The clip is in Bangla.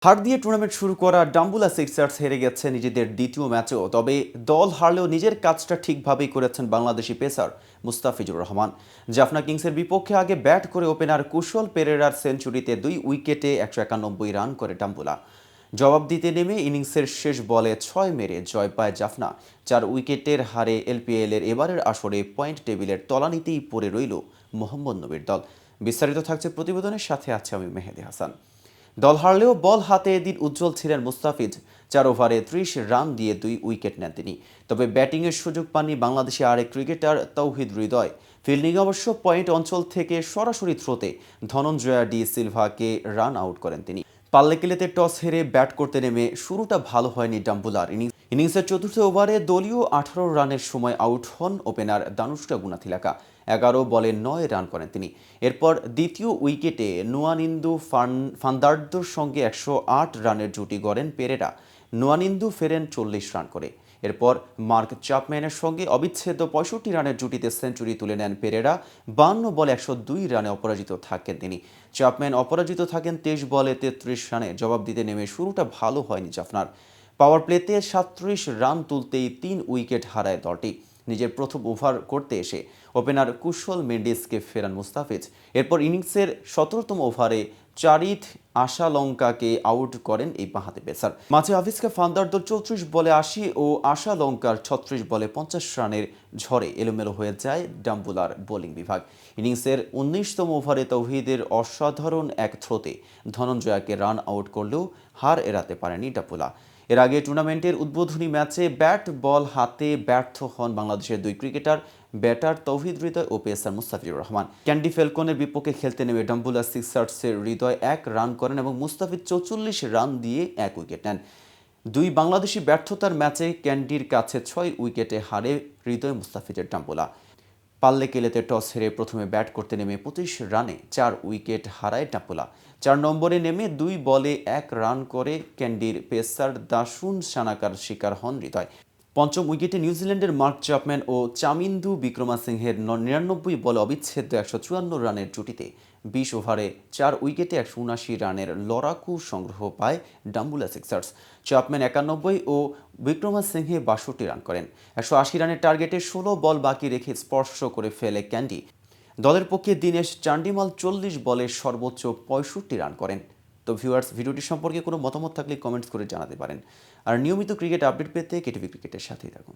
হার দিয়ে টুর্নামেন্ট শুরু করা ডাম্বুলা সিক্সার্স হেরে গেছে নিজেদের দ্বিতীয় ম্যাচেও। তবে দল হারলেও নিজের কাজটা ঠিকভাবেই করেছেন বাংলাদেশি পেসার মুস্তাফিজুর রহমান। জাফনা কিংসের বিপক্ষে আগে ব্যাট করে ওপেনার কুশল পেরেরার সেঞ্চুরিতে ২ উইকেটে ১৯১ রান করে ডাম্বুলা। জবাব দিতে নেমে ইনিংসের শেষ বলে ৬ মেরে জয় পায় জাফনা। ৪ উইকেটের হারে এলপিএলের এবারের আসরে পয়েন্ট টেবিলের তলানিতেই পড়ে রইল মোহাম্মদ নবীর দল। বিস্তারিত থাকছে প্রতিবেদনের সাথে আছে আমি মেহেদি হাসান। দল হারলেও বল হাতে এদিন উজ্জ্বল ছিলেন মুস্তাফিজ। ৪ ওভারে ৩০ রান দিয়ে ২ উইকেট নেন তিনি। তবে ব্যাটিংয়ের সুযোগ পাননি বাংলাদেশি আরেক ক্রিকেটার তৌহিদ হৃদয়। ফিল্ডিংয়ে অবশ্য পয়েন্ট অঞ্চল থেকে সরাসরি থ্রোতে ধনঞ্জয়া ডি সিলভাকে রান আউট করেন তিনি। পাল্লেকেলেতে টস হেরে ব্যাট করতে নেমে শুরুটা ভালো হয়নি ডাম্বুলার। ইনিংসের চতুর্থ ওভারে দলীয় ১৮ রানের সময় আউট হন ওপেনার দানুশকা গুনাথিলাকা। ১১ বলে ৯ রান করেন তিনি। এরপর দ্বিতীয় উইকেটে নুয়ানিন্দু ফান্দার্দোর সঙ্গে ১০৮ রানের জুটি গড়েন পেরেরা। নুয়ানিন্দু ফেরেন ৪০ রান করে। এরপর মার্ক চ্যাপম্যানের সঙ্গে অবিচ্ছেদ্য ৬৫ রানের জুটিতে সেঞ্চুরি তুলে নেন পেরেরা। ৫২ বলে ১০২ রানে অপরাজিত থাকেন তিনি। চ্যাপম্যান অপরাজিত থাকেন ২৩ বলে ৩৩ রানে। জবাব দিতে নেমে শুরুটা ভালো হয়নি জাফনার। পাওয়ার প্লেতে ৩৭ রান তুলতেই ৩ উইকেট হারায় দলটি। নিজের প্রথম ওভার করতে এসে ওপেনার কুশল মেন্ডিসকে ফেরান মুস্তাফিজ। এরপর ইনিংসের ১৭তম ওভারে চারিথ আশালঙ্কাকে আউট করেন এই বাঁহাতি পেসার। মাঝে আফিজকা ফান্দার্দোর ৩৪ বলে ৮০ ও আশালঙ্কার ৩৬ বলে ৫০ রানের ঝড়ে এলোমেলো হয়ে যায় ডাম্বুলার বোলিং বিভাগ। ইনিংসের ১৯তম ওভারে তৌহিদের অসাধারণ এক থ্রোতে ধনঞ্জয়াকে রান আউট করলেও হার এড়াতে পারেনি ডাম্বুলা। এর আগে টুর্নামেন্টের উদ্বোধনী ম্যাচে ব্যাট বল হাতে ব্যর্থ হন বাংলাদেশের ২ ক্রিকেটার, ব্যাটার তৌহিদ হৃদয় ও পেসার মুস্তাফিজুর রহমান। ক্যান্ডি ফ্যালকনের বিপক্ষে খেলতে নেমে ডাম্বুলা সিক্সার্সের হৃদয় ১ রান করেন এবং মুস্তাফিজ ৪৪ রান দিয়ে ১ উইকেট নেন। ২ বাংলাদেশি ব্যর্থতার ম্যাচে ক্যান্ডির কাছে ৬ উইকেটে হারে হৃদয় মুস্তাফিজের ডাম্বুলা। পাল্লেকেলেতে টস হেরে প্রথমে ব্যাট করতে নেমে ২৫ রানে ৪ উইকেট হারায় ডাম্বুলা। ৪ নম্বরে নেমে ২ বলে ১ রান করে ক্যান্ডির পেসার দাসুন সানাকার শিকার হন হৃদয়। পঞ্চম উইকেটে নিউজিল্যান্ডের মার্ক চ্যাপম্যান ও চামিন্দু বিক্রমাসিংহের ৯৯ বলে অবিচ্ছেদ্য ১৫৪ রানের জুটিতে ২০ ওভারে ৪ উইকেটে ১৭৯ রানের লড়াকু সংগ্রহ পায় ডাম্বুলা সিক্সার্স। চ্যাপম্যান ৯১ ও বিক্রমাসিংহে ৬২ রান করেন। ১৮০ রানের টার্গেটে ১৬ বল বাকি রেখে স্পর্শ করে ফেলে ক্যান্ডি। দলের পক্ষে দীনেশ চান্ডিমাল ৪০ বলে সর্বোচ্চ ৬৫ রান করেন। তো ভিউয়ার্স, ভিডিওটি সম্পর্কে কোনো মতামত থাকলে কমেন্টস করে জানাতে পারেন। আর নিয়মিত ক্রিকেট আপডেট পেতে কেটিভি ক্রিকেটের সাথেই থাকুন।